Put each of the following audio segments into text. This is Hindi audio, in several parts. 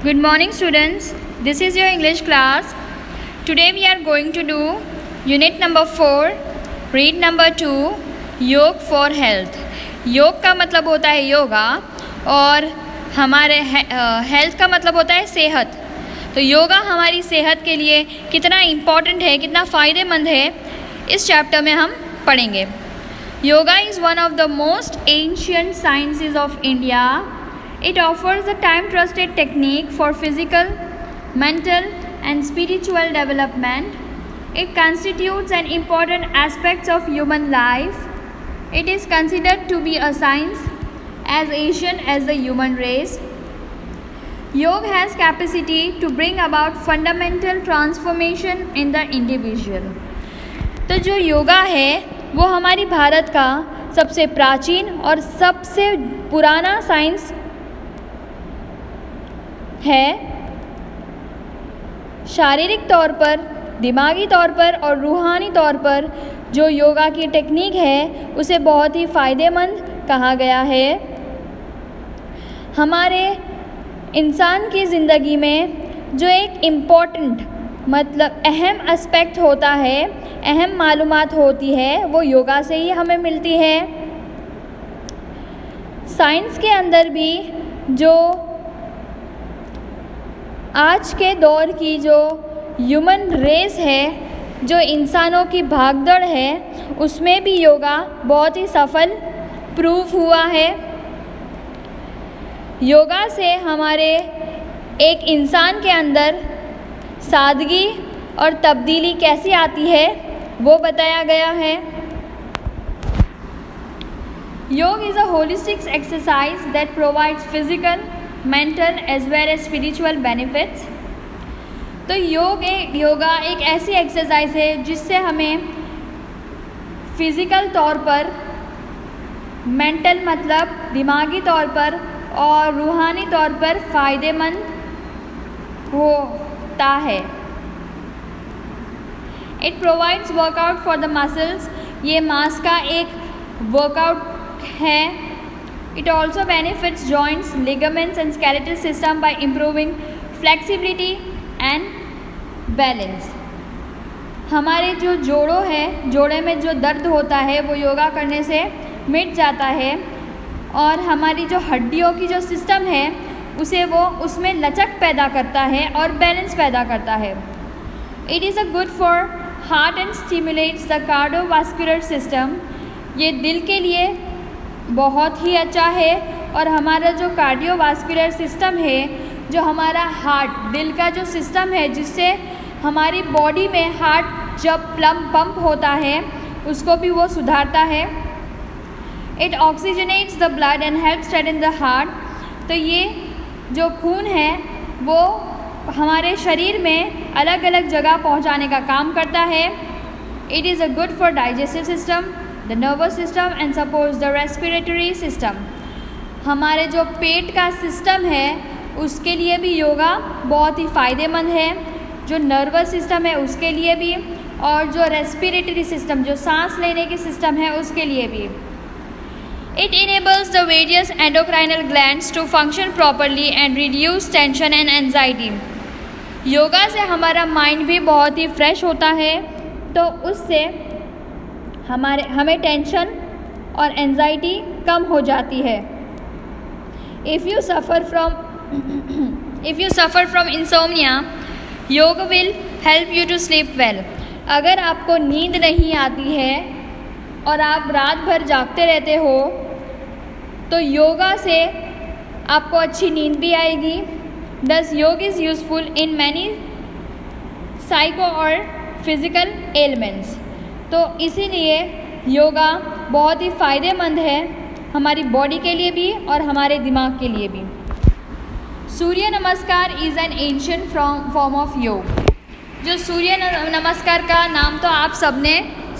Good morning students, this is your English class. Today we are going to do unit number 4, read number 2, योग for health. योग का मतलब होता है योगा और हमारे हेल्थ का मतलब होता है सेहत. तो योगा हमारी सेहत के लिए कितना इम्पॉर्टेंट है, कितना फ़ायदेमंद है, इस चैप्टर में हम पढ़ेंगे. Yoga is one of the most ancient sciences of India. It offers a time-trusted technique for physical, mental and spiritual development. It constitutes an important aspect of human life. It is considered to be a science as ancient as the human race. Yoga has capacity to bring about fundamental transformation in the individual. तो जो योगा है वो हमारी भारत का सबसे प्राचीन और सबसे पुराना साइंस है. शारीरिक तौर पर, दिमागी तौर पर और रूहानी तौर पर जो योगा की टेक्निक है उसे बहुत ही फ़ायदेमंद कहा गया है. हमारे इंसान की ज़िंदगी में जो एक इम्पॉर्टेंट मतलब अहम एस्पेक्ट होता है, अहम मालूमात होती है, वो योगा से ही हमें मिलती है. साइंस के अंदर भी जो आज के दौर की जो ह्यूमन रेस है, जो इंसानों की भागदौड़ है, उसमें भी योगा बहुत ही सफल प्रूव हुआ है. योगा से हमारे एक इंसान के अंदर सादगी और तब्दीली कैसी आती है वो बताया गया है. Yoga is a holistic exercise that provides physical, mental as well as spiritual benefits. तो योगा एक ऐसी एक्सरसाइज है जिससे हमें फिज़िकल तौर पर, मेंटल मतलब दिमागी तौर पर और रूहानी तौर पर फ़ायदेमंद होता है. It provides workout for the muscles. ये मांस का एक वर्कआउट है. It also benefits joints, ligaments and skeletal system by improving flexibility and balance. हमारे जो जोड़े में जो दर्द होता है वो योगा करने से मिट जाता है और हमारी जो हड्डियों की जो सिस्टम है उसमें लचक पैदा करता है और बैलेंस पैदा करता है. It is a good for heart and stimulates the cardiovascular system. ये दिल के लिए बहुत ही अच्छा है और हमारा जो कार्डियोवास्कुलर सिस्टम है, जो हमारा हार्ट, दिल का जो सिस्टम है जिससे हमारी बॉडी में हार्ट जब पंप होता है उसको भी वो सुधारता है. It oxygenates the blood and help strengthen the heart. तो ये जो खून है वो हमारे शरीर में अलग अलग जगह पहुंचाने का काम करता है. It is a good for digestive system, the nervous system and supports the respiratory system. हमारे जो पेट का सिस्टम है उसके लिए भी योगा बहुत ही फ़ायदेमंद है. जो नर्वस सिस्टम है उसके लिए भी और जो रेस्पिरेटरी सिस्टम, जो सांस लेने की सिस्टम है, उसके लिए भी. It enables the various endocrinal glands to function properly and reduce tension and anxiety. Yoga से हमारा माइंड भी बहुत ही फ्रेश होता है, तो उससे हमें टेंशन और एंजाइटी कम हो जाती है. If you suffer from insomnia, yoga will help you to sleep well. अगर आपको नींद नहीं आती है और आप रात भर जागते रहते हो तो योगा से आपको अच्छी नींद भी आएगी. दस योग is useful in many psycho और फिज़िकल एलिमेंट्स. तो इसीलिए योगा बहुत ही फ़ायदेमंद है हमारी बॉडी के लिए भी और हमारे दिमाग के लिए भी. सूर्य नमस्कार is an ancient form of योग. जो सूर्य नमस्कार का नाम तो आप सबने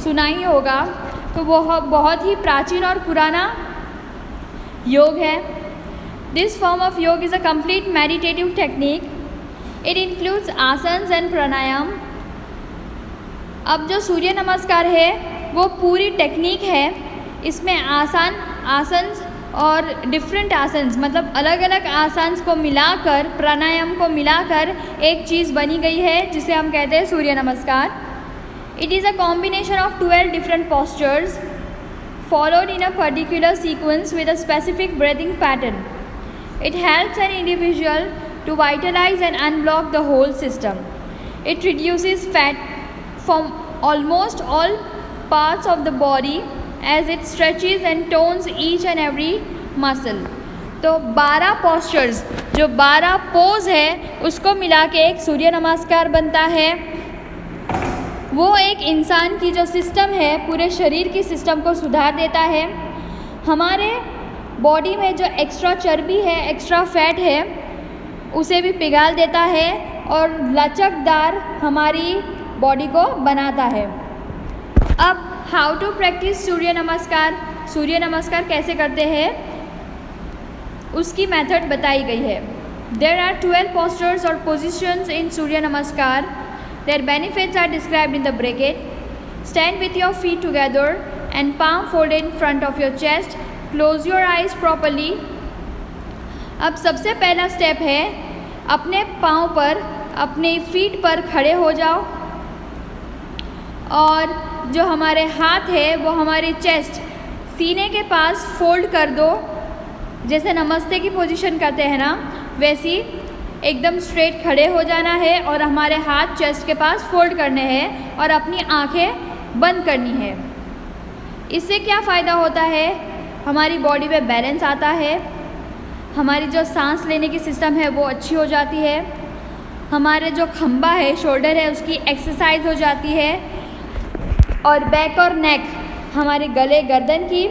सुना ही होगा, तो वो बहुत ही प्राचीन और पुराना योग है. This form of yoga is a complete meditative technique. It includes asanas and pranayama. अब जो सूर्य नमस्कार है वो पूरी टेक्निक है. इसमें आसन और डिफरेंट आसन्स मतलब अलग अलग आसन्स को मिलाकर, प्राणायाम को मिलाकर एक चीज़ बनी गई है जिसे हम कहते हैं सूर्य नमस्कार. It is a combination of 12 different postures followed in a particular sequence with a specific breathing pattern. It helps an individual to vitalize and unblock the whole system. It reduces fat from almost all parts of the body as it stretches and tones each and every muscle. तो 12 postures, जो 12 पोज है उसको मिला के एक सूर्य नमस्कार बनता है. वो एक इंसान की जो सिस्टम है, पूरे शरीर की सिस्टम को सुधार देता है. हमारे बॉडी में जो एक्स्ट्रा चर्बी है, एक्स्ट्रा फैट है, उसे भी पिघाल देता है और लचकदार हमारी बॉडी को बनाता है. अब हाउ टू प्रैक्टिस सूर्य नमस्कार, सूर्य नमस्कार कैसे करते हैं उसकी मेथड बताई गई है. देयर आर 12 postures और पोजिशंस इन सूर्य नमस्कार. Their benefits are described in the bracket. Stand with your feet together and palm folded in front of your chest. Close your eyes properly. अब सबसे पहला स्टेप है अपने पाँव पर, अपने फीट पर खड़े हो जाओ और जो हमारे हाथ है वो हमारे चेस्ट, सीने के पास फोल्ड कर दो. जैसे नमस्ते की पोजीशन करते हैं ना, वैसी एकदम स्ट्रेट खड़े हो जाना है और हमारे हाथ चेस्ट के पास फोल्ड करने हैं और अपनी आंखें बंद करनी है. इससे क्या फ़ायदा होता है? हमारी बॉडी में बैलेंस आता है, हमारी जो सांस लेने की सिस्टम है वो अच्छी हो जाती है, हमारे जो खंबा है, शोल्डर है, उसकी एक्सरसाइज हो जाती है और बैक और नेक, हमारे गले गर्दन की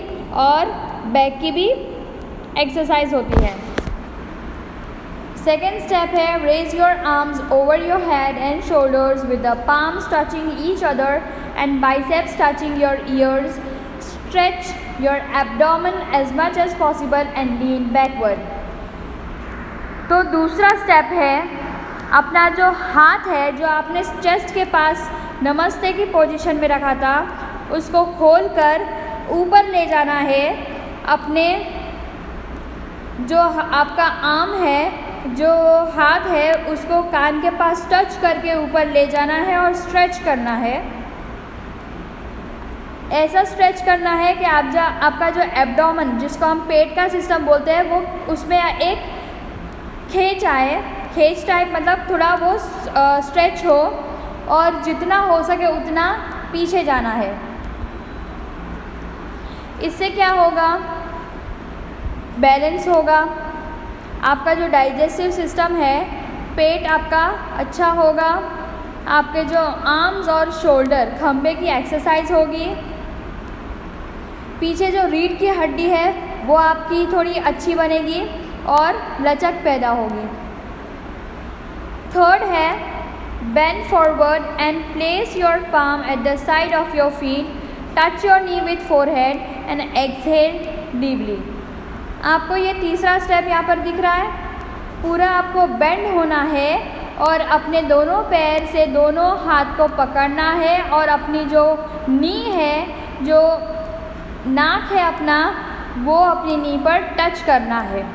और बैक की भी एक्सरसाइज होती है. सेकेंड स्टेप है raise your arms over your head and shoulders with the palms touching each other and biceps touching your ears. Stretch your abdomen as much as possible and lean backward. तो दूसरा स्टेप है अपना जो हाथ है, जो आपने चेस्ट के पास नमस्ते की पोजीशन में रखा था, उसको खोल कर ऊपर ले जाना है. अपने जो आपका आर्म है, जो हाथ है, उसको कान के पास टच करके ऊपर ले जाना है और स्ट्रेच करना है. ऐसा स्ट्रेच करना है कि आपका जो एब्डोमेन, जिसको हम पेट का सिस्टम बोलते हैं, वो उसमें एक खींच आए. खींच टाइप मतलब थोड़ा वो स्ट्रेच हो और जितना हो सके उतना पीछे जाना है. इससे क्या होगा? बैलेंस होगा. आपका जो डाइजेस्टिव सिस्टम है, पेट आपका अच्छा होगा. आपके जो आर्म्स और शोल्डर, खंबे की एक्सरसाइज होगी. पीछे जो रीढ़ की हड्डी है वो आपकी थोड़ी अच्छी बनेगी और लचक पैदा होगी. थर्ड है bend forward and place your palm at the side of your feet. Touch your knee with forehead and exhale deeply. आपको ये तीसरा स्टेप यहाँ पर दिख रहा है. पूरा आपको बेंड होना है और अपने दोनों पैर से दोनों हाथ को पकड़ना है और अपनी जो नी है, जो नाक है अपना, वो अपनी नी पर टच करना है.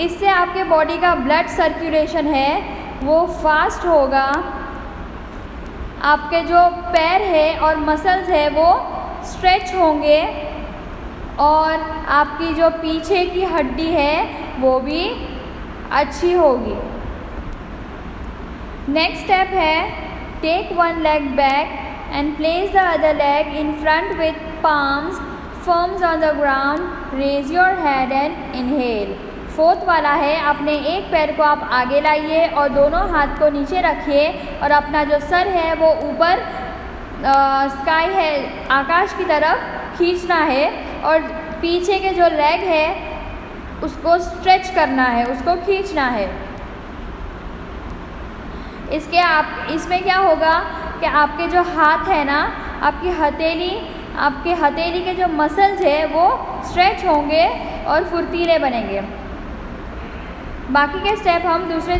इससे आपके बॉडी का ब्लड सर्कुलेशन है वो फास्ट होगा. आपके जो पैर है और मसल्स है वो स्ट्रेच होंगे और आपकी जो पीछे की हड्डी है वो भी अच्छी होगी. नेक्स्ट स्टेप है take one leg back and place the other leg in front with palms firms on the ground. Raise your head and inhale. Fourth वाला है अपने एक पैर को आप आगे लाइए और दोनों हाथ को नीचे रखिए और अपना जो सर है वो ऊपर स्काई है, आकाश की तरफ खींचना है और पीछे के जो लेग है उसको स्ट्रेच करना है, उसको खींचना है. इसमें क्या होगा कि आपके जो हाथ है ना, आपके हथेली के जो मसल्स है वो स्ट्रेच होंगे और फुर्तीले बनेंगे. बाकी के स्टेप हम दूसरे